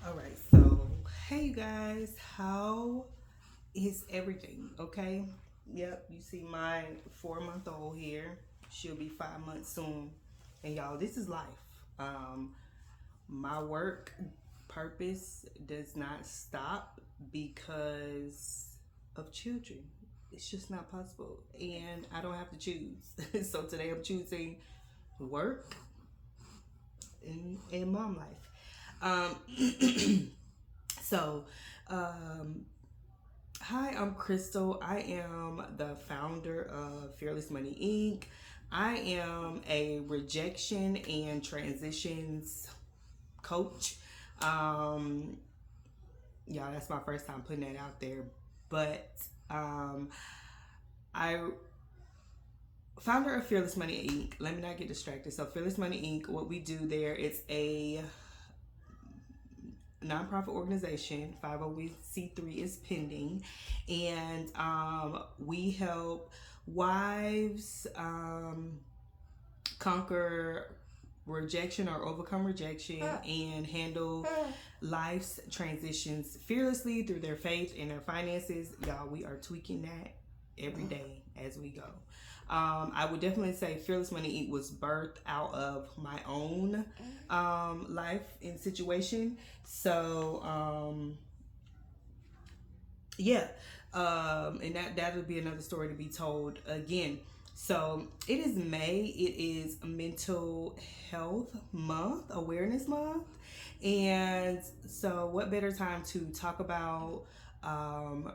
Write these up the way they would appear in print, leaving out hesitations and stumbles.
All right, so hey you guys, how is everything? Okay, yep, you see my 4 month old here. She'll be 5 months soon, and y'all, this is life. Um, my work purpose does not stop because of children. It's just not possible, and I don't have to choose. So today I'm choosing work and mom life. So, um, Hi, I'm Crystal. I am the founder of Fearless Money Inc. I am a rejection and transitions coach. Um, y'all, that's my first time putting that out there. But I founder of Fearless Money Inc. Let me not get distracted. So Fearless Money Inc. What we do there, it's a nonprofit organization. 501c3 is pending, and we help wives conquer rejection or overcome rejection and handle life's transitions fearlessly through their faith and their finances. Y'all, we are tweaking that every day as we go. I would definitely say Fearless Money Eat was birthed out of my own life and situation. So, yeah, and that'll be another story to be told again. So it is May. It is Mental Health Month, Awareness Month, and so what better time to talk about um,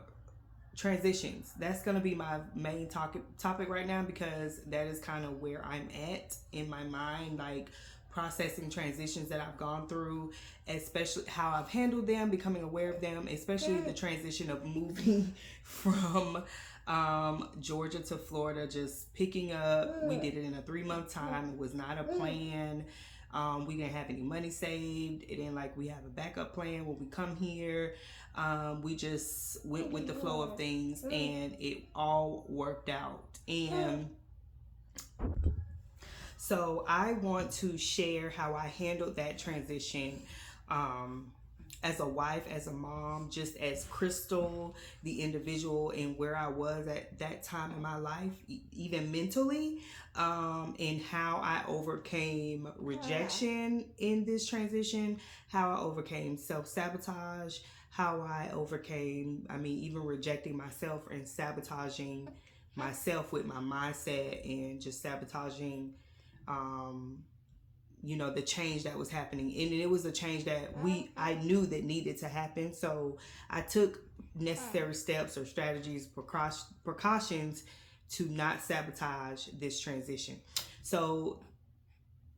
transitions? That's going to be my main topic right now because that is kind of where I'm at in my mind, like processing transitions that I've gone through, especially how I've handled them, becoming aware of them, especially the transition of moving from Georgia to Florida, just picking up. We did it in a 3 month time. It was not a plan. We didn't have any money saved. It ain't like we have a backup plan when we come here. We just went with the flow of things and it all worked out. And so I want to share how I handled that transition as a wife, as a mom, just as Crystal, the individual, and where I was at that time in my life, even mentally, and how I overcame rejection in this transition, how I overcame self sabotage, how I overcame, even rejecting myself and sabotaging myself with my mindset and just sabotaging um, the change that was happening, and it was a change that I knew that needed to happen. So I took necessary steps or strategies, precautions to not sabotage this transition. So,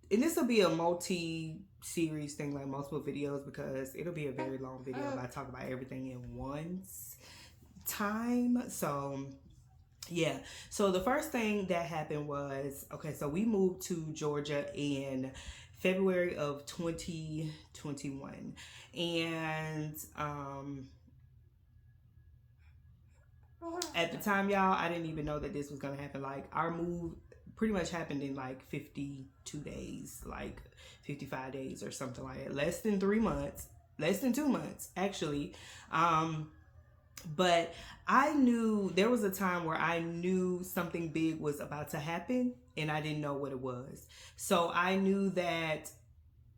and this will be a multi-series thing, like multiple videos, because it'll be a very long video if I talk about everything in one time. So yeah. So the first thing that happened was, okay, so we moved to Georgia in February of 2021. And at the time, y'all, I didn't even know that this was going to happen. Like, our move pretty much happened in like 52 days, like 55 days or something like that. Less than 3 months, less than 2 months, actually. But I knew there was a time where I knew something big was about to happen and I didn't know what it was. So I knew that,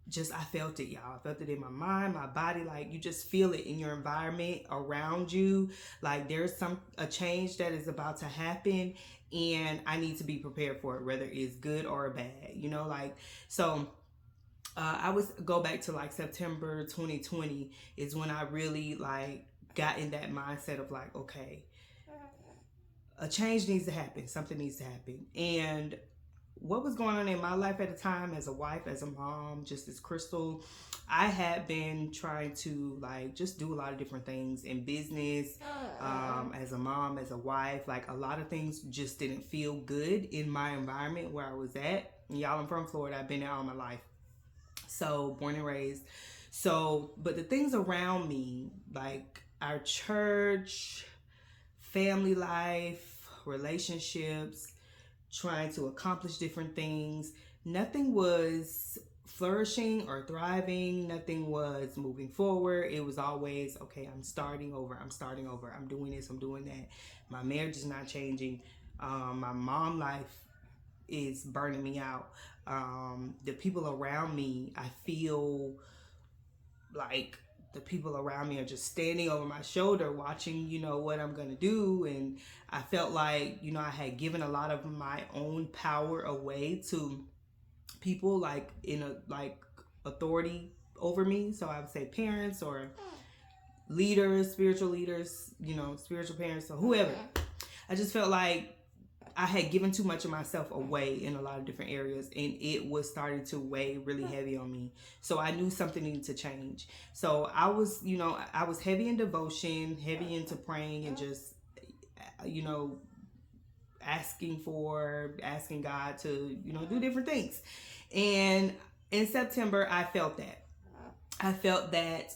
just I felt it, y'all. I felt it in my mind, my body. Like, you just feel it in your environment around you. Like, there's a change that is about to happen and I need to be prepared for it, whether it's good or bad, like. So I would go back to like September 2020 is when I really like got in that mindset of like, okay, a change needs to happen, something needs to happen. And what was going on in my life at the time, as a wife, as a mom, just as Crystal, I had been trying to like just do a lot of different things in business, as a mom, as a wife. Like, a lot of things just didn't feel good in my environment where I was at. And y'all, I'm from Florida. I've been there all my life. So, born and raised. So, but the things around me, like our church, family life, relationships, trying to accomplish different things, nothing was flourishing or thriving. Nothing was moving forward. It was always, okay, I'm starting over. I'm doing this, I'm doing that. My marriage is not changing. My mom life is burning me out. The people around me, I feel like the people around me are just standing over my shoulder watching, what I'm going to do. And I felt like, I had given a lot of my own power away to people like authority over me. So I would say parents or leaders, spiritual leaders, spiritual parents or whoever. I just felt like I had given too much of myself away in a lot of different areas, and it was starting to weigh really heavy on me. So I knew something needed to change. So I was heavy in devotion, heavy into praying, and just, asking God to, do different things. And in September, I felt that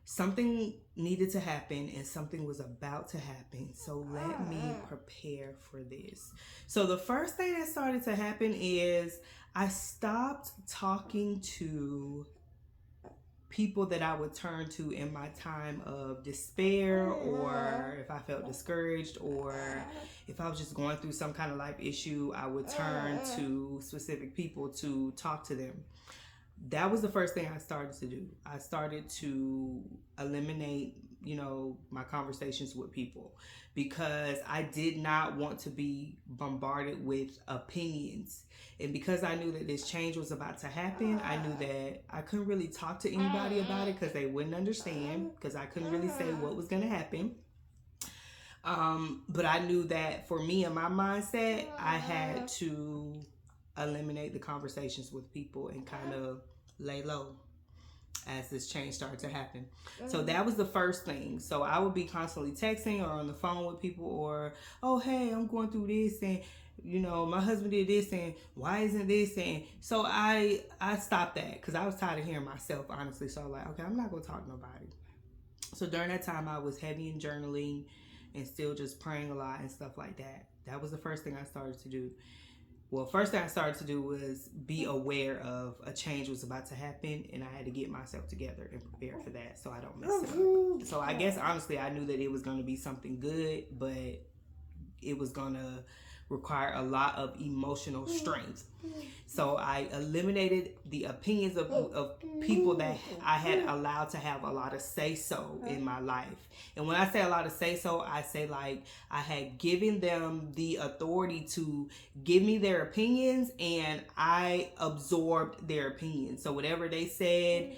something needed to happen and something was about to happen. So let me prepare for this. So the first thing that started to happen is I stopped talking to people that I would turn to in my time of despair, or if I felt discouraged, or if I was just going through some kind of life issue, I would turn to specific people to talk to them. That was the first thing I started to do. I started to eliminate, my conversations with people, because I did not want to be bombarded with opinions. And because I knew that this change was about to happen, I knew that I couldn't really talk to anybody about it because they wouldn't understand, because I couldn't really say what was going to happen. But I knew that for me and my mindset, I had to eliminate the conversations with people and kind of lay low as this change started to happen. So that was the first thing. So I would be constantly texting or on the phone with people, or, oh, hey, I'm going through this, and my husband did this, and why isn't this? And so I stopped that because I was tired of hearing myself, honestly. So I was like, okay, I'm not going to talk to nobody. So during that time, I was heavy in journaling and still just praying a lot and stuff like that. That was the first thing I started to do. Well, first thing I started to do was be aware of a change was about to happen, and I had to get myself together and prepare for that so I don't mess it up. So I guess, honestly, I knew that it was going to be something good, but it was going to require a lot of emotional strength. So I eliminated the opinions of people that I had allowed to have a lot of say-so in my life. And when I say a lot of say-so, I say like I had given them the authority to give me their opinions, and I absorbed their opinions. So whatever they said,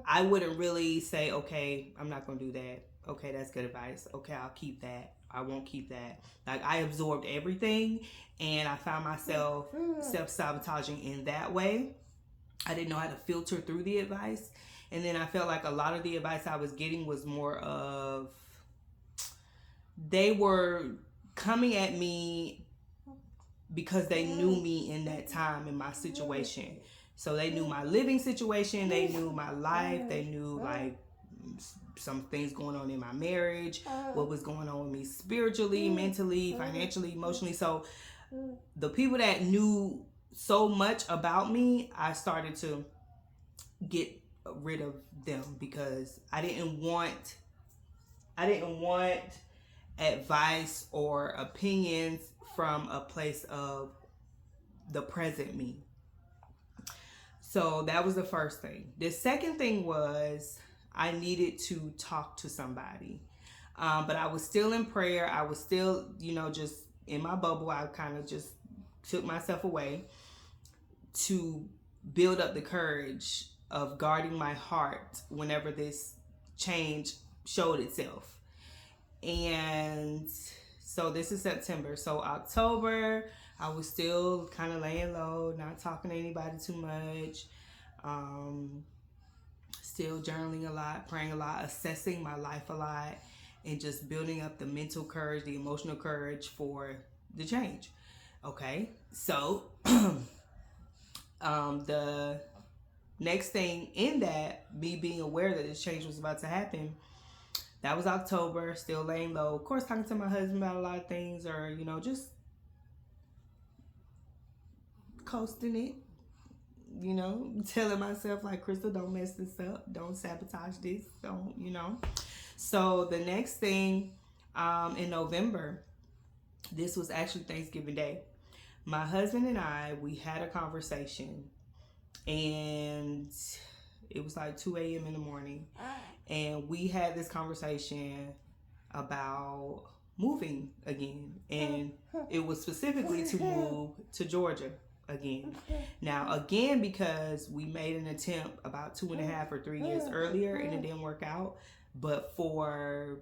I wouldn't really say, okay, I'm not going to do that. Okay, that's good advice. Okay, I'll keep that. I won't keep that. Like, I absorbed everything, and I found myself self-sabotaging in that way. I didn't know how to filter through the advice. And then I felt like a lot of the advice I was getting was more of, they were coming at me because they knew me in that time in my situation. So they knew my living situation, they knew my life, they knew like some things going on in my marriage, what was going on with me spiritually, mentally, financially, emotionally. So the people that knew so much about me, I started to get rid of them because I didn't want advice or opinions from a place of the present me. So that was the first thing. The second thing was I needed to talk to somebody. But I was still in prayer. I was still, just in my bubble. I kind of just took myself away to build up the courage of guarding my heart whenever this change showed itself. And so this is September. So October, I was still kind of laying low, not talking to anybody too much. Still journaling a lot, praying a lot, assessing my life a lot, and just building up the mental courage, the emotional courage for the change. Okay, so the next thing in that, me being aware that this change was about to happen, that was October, still laying low. Of course, talking to my husband about a lot of things, or, just coasting it. telling myself like, Crystal, don't mess this up. Don't sabotage this. Don't. So the next thing, in November, this was actually Thanksgiving Day. My husband and we had a conversation, and it was like 2 a.m. in the morning. And we had this conversation about moving again. And it was specifically to move to Georgia again. Now, again, because we made an attempt about 2.5 or 3 years earlier and it didn't work out. But for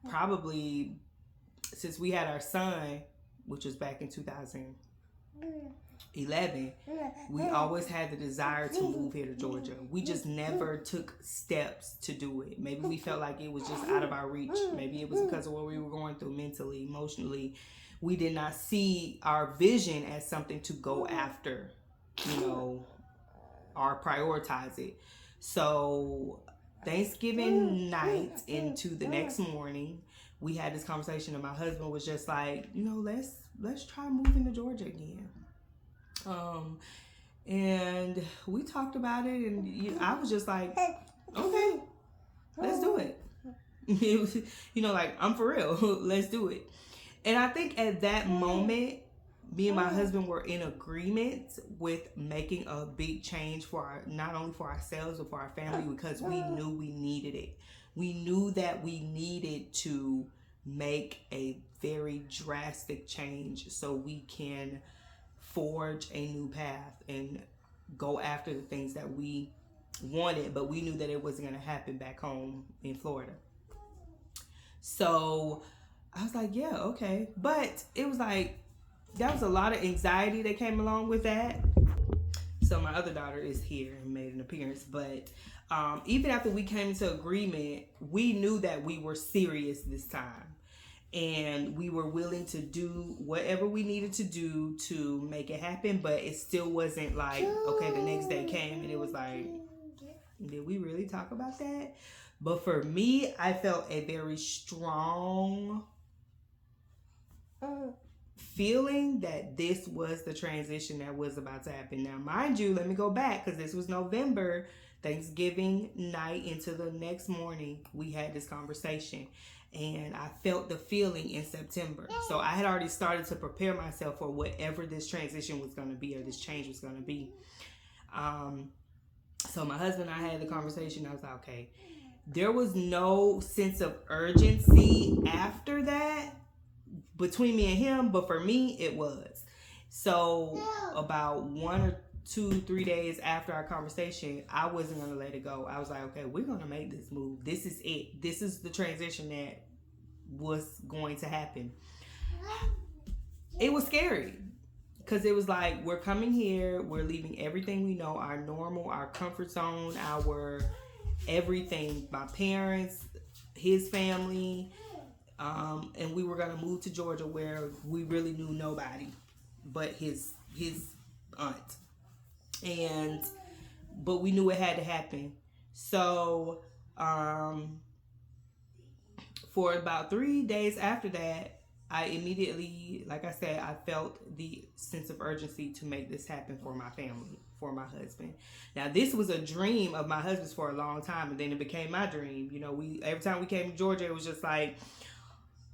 probably, since we had our son, which was back in 2011, we always had the desire to move here to Georgia. We just never took steps to do it. Maybe we felt like it was just out of our reach. Maybe it was because of what we were going through mentally, emotionally. We did not see our vision as something to go after, or prioritize it. So Thanksgiving night into the next morning, we had this conversation, and my husband was just like, let's try moving to Georgia again. And we talked about it, and I was just like, okay, let's do it. It was, like, I'm for real. Let's do it. And I think at that moment, me and my husband were in agreement with making a big change not only for ourselves, but for our family, because we knew we needed it. We knew that we needed to make a very drastic change so we can forge a new path and go after the things that we wanted, but we knew that it wasn't going to happen back home in Florida. So I was like, yeah, okay. But it was like, that was a lot of anxiety that came along with that. So my other daughter is here and made an appearance. But even after we came into agreement, we knew that we were serious this time. And we were willing to do whatever we needed to do to make it happen. But it still wasn't like, okay, the next day came and it was like, did we really talk about that? But for me, I felt a very strong feeling that this was the transition that was about to happen. Now, mind you, let me go back, because this was November, Thanksgiving night into the next morning, we had this conversation. And I felt the feeling in September. So I had already started to prepare myself for whatever this transition was going to be, or this change was going to be. So my husband and I had the conversation. I was like, okay. There was no sense of urgency after that between me and him, but for me, it was. So about 1 or 2, 3 days after our conversation, I wasn't going to let it go. I was like, okay, we're going to make this move. This is it. This is the transition that was going to happen. It was scary, because it was like, we're coming here, we're leaving everything we know, our normal, our comfort zone, our everything, my parents, his family, and we were going to move to Georgia, where we really knew nobody but his aunt. But we knew it had to happen. So for about 3 days after that, I immediately, like I said, I felt the sense of urgency to make this happen for my family, for my husband. Now, this was a dream of my husband's for a long time, and then it became my dream. Every time we came to Georgia, it was just like,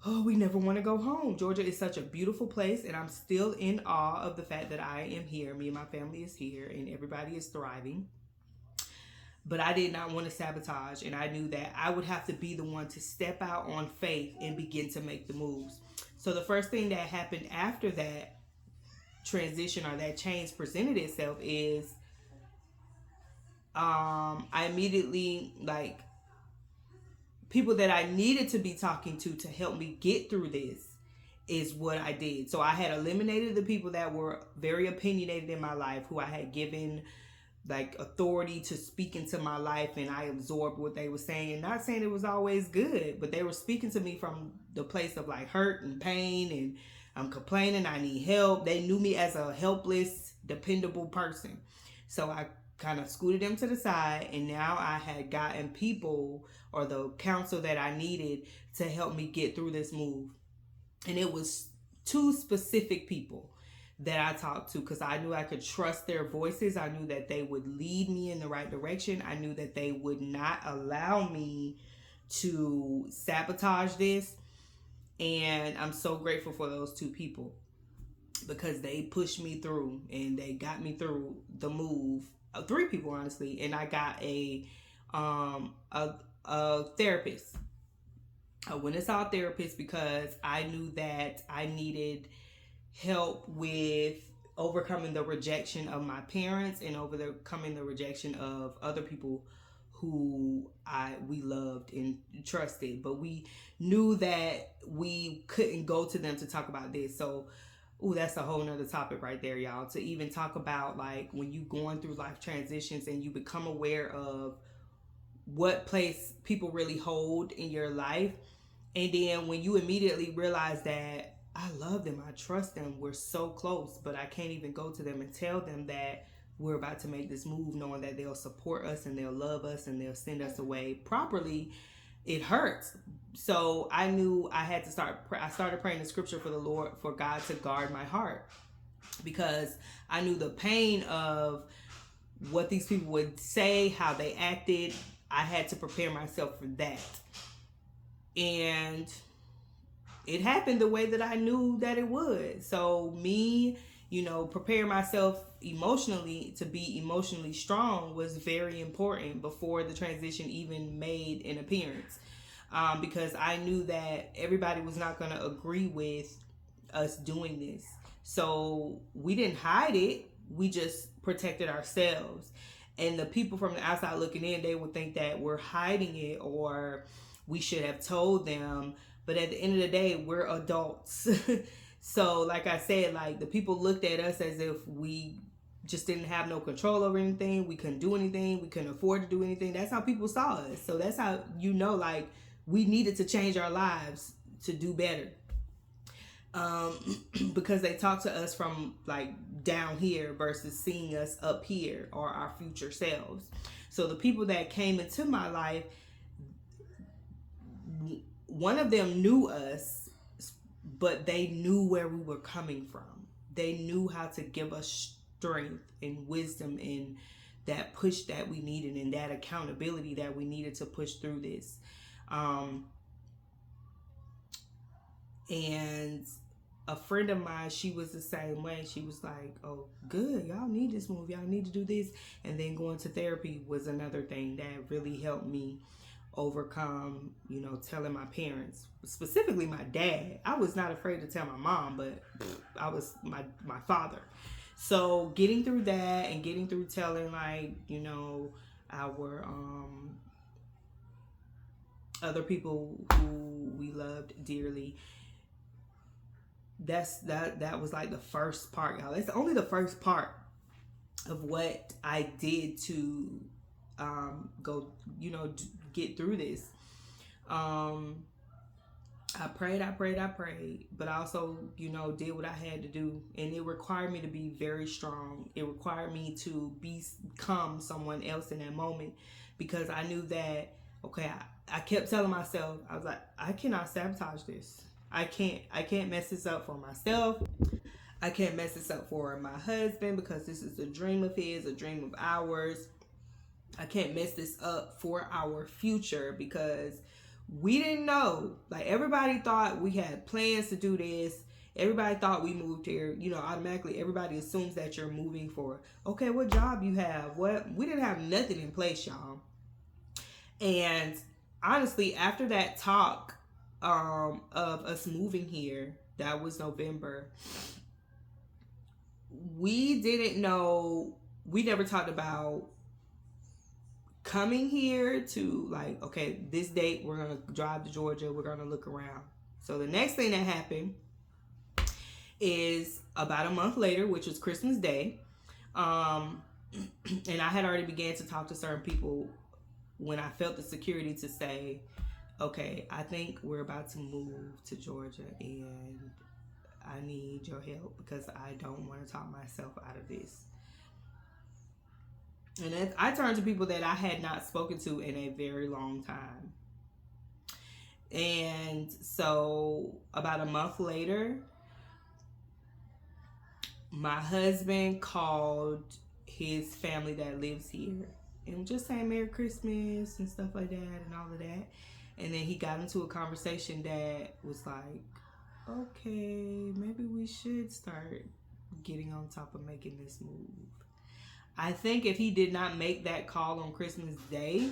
oh, we never want to go home. Georgia is such a beautiful place, and I'm still in awe of the fact that I am here. Me and my family is here, and everybody is thriving. But I did not want to sabotage, and I knew that I would have to be the one to step out on faith and begin to make the moves. So the first thing that happened after that transition, or that change presented itself, is I immediately, people that I needed to be talking to help me get through this is what I did. So I had eliminated the people that were very opinionated in my life, who I had given authority to speak into my life, and I absorbed what they were saying. And not saying it was always good, but they were speaking to me from the place of hurt and pain, and I'm complaining, I need help. They knew me as a helpless, dependable person. So I kind of scooted them to the side, and now I had gotten people, or the counsel that I needed, to help me get through this move. And it was 2 specific people. that I talked to, because I knew I could trust their voices. I knew that they would lead me in the right direction. I knew that they would not allow me to sabotage this. And I'm so grateful for those two people, because they pushed me through and they got me through the move. Three people, honestly, and I got um a, a therapist. I went and saw a therapist because I knew that I needed help with overcoming the rejection of my parents and overcoming the rejection of other people who we loved and trusted, but we knew that we couldn't go to them to talk about this. So that's a whole nother topic right there, y'all, to even talk about, like, when you going through life transitions and you become aware of what place people really hold in your life. And then when you immediately realize that I love them, I trust them, we're so close, but I can't even go to them and tell them that we're about to make this move, knowing that they'll support us and they'll love us and they'll send us away properly, it hurts. So I knew I had to I started praying the scripture for the Lord, for God to guard my heart, because I knew the pain of what these people would say, how they acted. I had to prepare myself for that. And it happened the way that I knew that it would. So me, prepare myself emotionally to be emotionally strong was very important before the transition even made an appearance. Because I knew that everybody was not going to agree with us doing this. So we didn't hide it. We just protected ourselves. And the people from the outside looking in, they would think that we're hiding it or we should have told them. But at the end of the day, we're adults. So like I said, like, the people looked at us as if we just didn't have no control over anything. We couldn't do anything. We couldn't afford to do anything. That's how people saw us. So that's how like, we needed to change our lives to do better. Because they talk to us from, like, down here versus seeing us up here, or our future selves. So the people that came into my life, one of them knew us, but they knew where we were coming from. They knew how to give us strength and wisdom and that push that we needed and that accountability that we needed to push through this. And a friend of mine, she was the same way. She was like, oh, good, y'all need this move, y'all need to do this. And then going to therapy was another thing that really helped me overcome, telling my parents, specifically my dad. I was not afraid to tell my mom, but I was my father. So getting through that and getting through telling, like, our other people who we loved dearly, that was like the first part, y'all. It's only the first part of what I did to go, get through this. I prayed, but I also, did what I had to do. And it required me to be very strong. It required me to become someone else in that moment, because I knew that, okay, I kept telling myself, I was like, I cannot sabotage this. I can't mess this up for myself. I can't mess this up for my husband, because this is a dream of his, a dream of ours. I can't mess this up for our future, because we didn't know. Like, everybody thought we had plans to do this. Everybody thought we moved here. Automatically everybody assumes that you're moving for, okay, what job you have? What? We didn't have nothing in place, y'all. And honestly, after that talk of us moving here, that was November, we didn't know, we never talked about coming here to, like, okay, this date we're gonna drive to Georgia, we're gonna look around. So the next thing that happened is about a month later, which was Christmas Day, and I had already began to talk to certain people when I felt the security to say, okay, I think we're about to move to Georgia and I need your help, because I don't want to talk myself out of this. And I turned to people that I had not spoken to in a very long time. And so about a month later, my husband called his family that lives here and just saying Merry Christmas and stuff like that and all of that. And then he got into a conversation that was like, okay, maybe we should start getting on top of making this move. I think if he did not make that call on Christmas Day,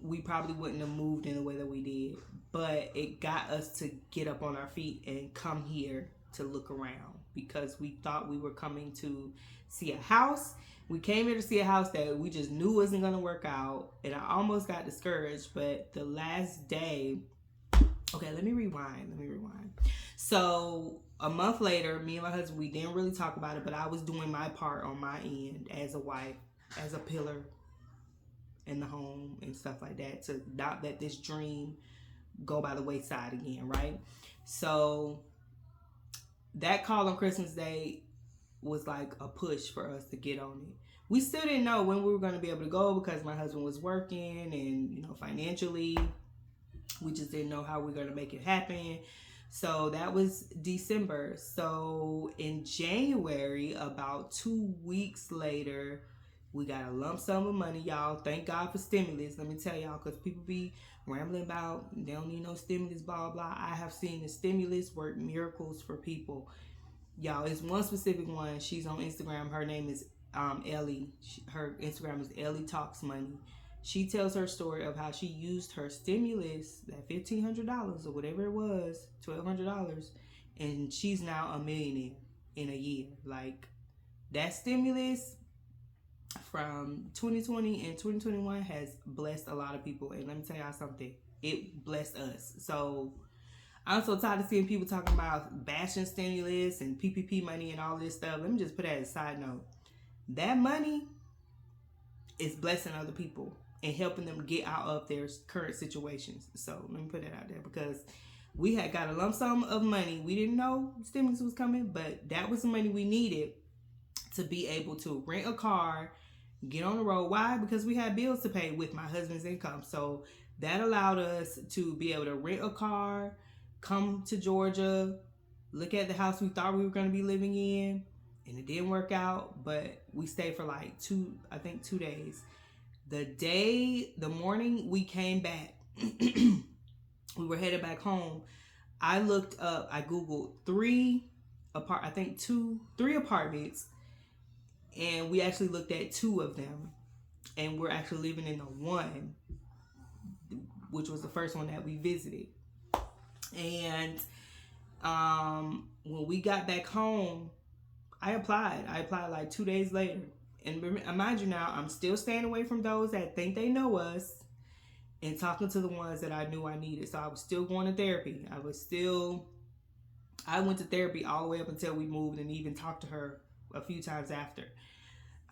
we probably wouldn't have moved in the way that we did. But it got us to get up on our feet and come here to look around because we thought we were coming to see a house. We came here to see a house that we just knew wasn't going to work out. And I almost got discouraged. But the last day, okay, let me rewind. So a month later, me and my husband, we didn't really talk about it, but I was doing my part on my end as a wife, as a pillar in the home and stuff like that, to not let this dream go by the wayside again, right? So that call on Christmas Day was like a push for us to get on it. We still didn't know when we were going to be able to go because my husband was working and, financially, we just didn't know how we were going to make it happen. So that was December. So in January, about 2 weeks later, we got a lump sum of money, y'all. Thank God for stimulus. Let me tell y'all, because people be rambling about they don't need no stimulus, blah, blah. I have seen the stimulus work miracles for people. Y'all, it's one specific one. She's on Instagram. Her name is Ellie. Her Instagram is Ellie Talks Money. She tells her story of how she used her stimulus, that $1,500 or whatever it was, $1,200, and she's now a millionaire in a year. Like, that stimulus from 2020 and 2021 has blessed a lot of people. And let me tell y'all something. It blessed us. So I'm so tired of seeing people talking about bashing stimulus and PPP money and all this stuff. Let me just put that as a side note. That money is blessing other people and helping them get out of their current situations. So let me put that out there because we had got a lump sum of money. We didn't know stimulus was coming, but that was the money we needed to be able to rent a car, get on the road. Why? Because we had bills to pay with my husband's income. So that allowed us to be able to rent a car, come to Georgia, look at the house we thought we were going to be living in, and it didn't work out, but we stayed for like 2 days. The morning we came back, we were headed back home. I looked up, I Googled 3 apartments, and we actually looked at 2 of them, and we're actually living in the one, which was the first one that we visited. And when we got back home, I applied like 2 days later. And mind you now, I'm still staying away from those that think they know us and talking to the ones that I knew I needed. So I was still going to therapy. I went to therapy all the way up until we moved and even talked to her a few times after.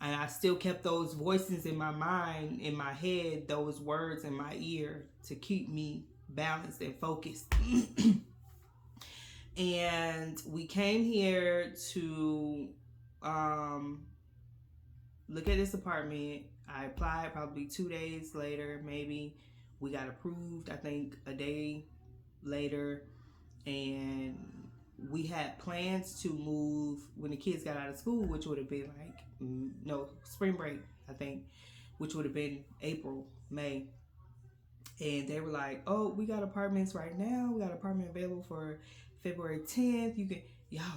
And I still kept those voices in my mind, in my head, those words in my ear to keep me balanced and focused. And we came here to look at this apartment. I applied probably 2 days later, maybe. We got approved, I think, a day later. And we had plans to move when the kids got out of school, which would have been spring break, I think, which would have been April, May. And they were like, oh, we got apartments right now. We got an apartment available for February 10th.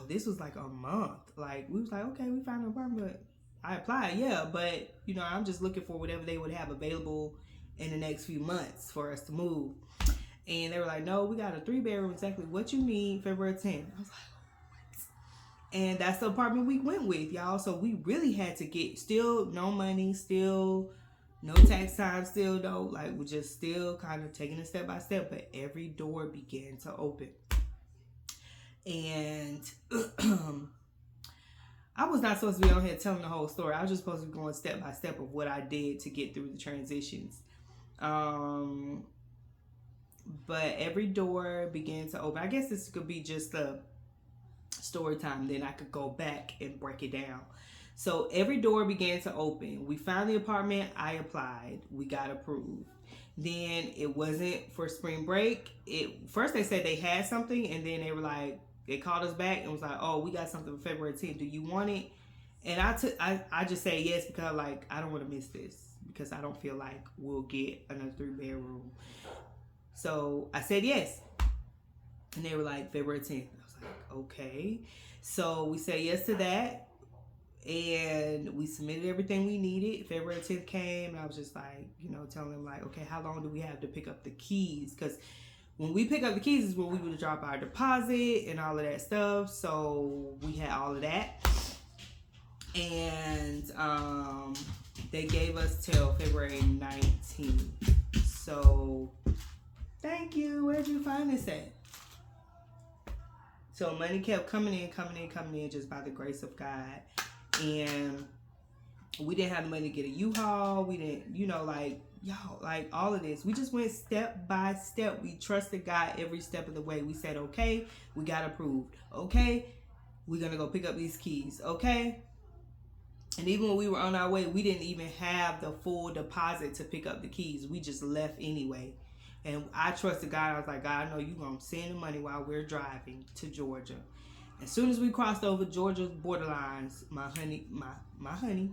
This was like a month. Like, we was like, okay, we found an apartment. I applied, yeah, but, I'm just looking for whatever they would have available in the next few months for us to move. And they were like, no, we got a 3-bedroom, exactly what you need, February 10th. I was like, what? And that's the apartment we went with, y'all. So we really had to get, still no money, still no tax time, still no, like, we're just still kind of taking it step by step, but every door began to open. And I was not supposed to be on here telling the whole story. I was just supposed to be going step by step of what I did to get through the transitions. But every door began to open. I guess this could be just a story time. Then I could go back and break it down. So every door began to open. We found the apartment. I applied. We got approved. Then it wasn't for spring break. First they said they had something, and then they were like, they called us back and was like, oh, we got something for February 10th. Do you want it? And I just say yes because like I don't want to miss this because I don't feel like we'll get another 3-bedroom. So I said yes. And they were like, February 10th. I was like, okay. So we said yes to that. And we submitted everything we needed. February 10th came, and I was just like, telling them like, okay, how long do we have to pick up the keys? Because when we pick up the keys is when we would drop our deposit and all of that stuff. So we had all of that. And they gave us till February 19th. So thank you. Where'd you find this at? So money kept coming in just by the grace of God. And we didn't have the money to get a U-Haul. We didn't, like all of this. We just went step by step. We trusted God every step of the way. We said, okay, we got approved. Okay, we're going to go pick up these keys. Okay. And even when we were on our way, we didn't even have the full deposit to pick up the keys. We just left anyway. And I trusted God. I was like, God, I know you're going to send the money while we're driving to Georgia. As soon as we crossed over Georgia's borderlines, my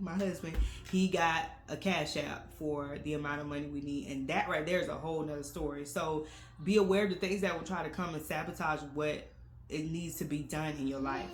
husband, he got a cash app for the amount of money we need. And that right there is a whole nother story. So be aware of the things that will try to come and sabotage what it needs to be done in your life.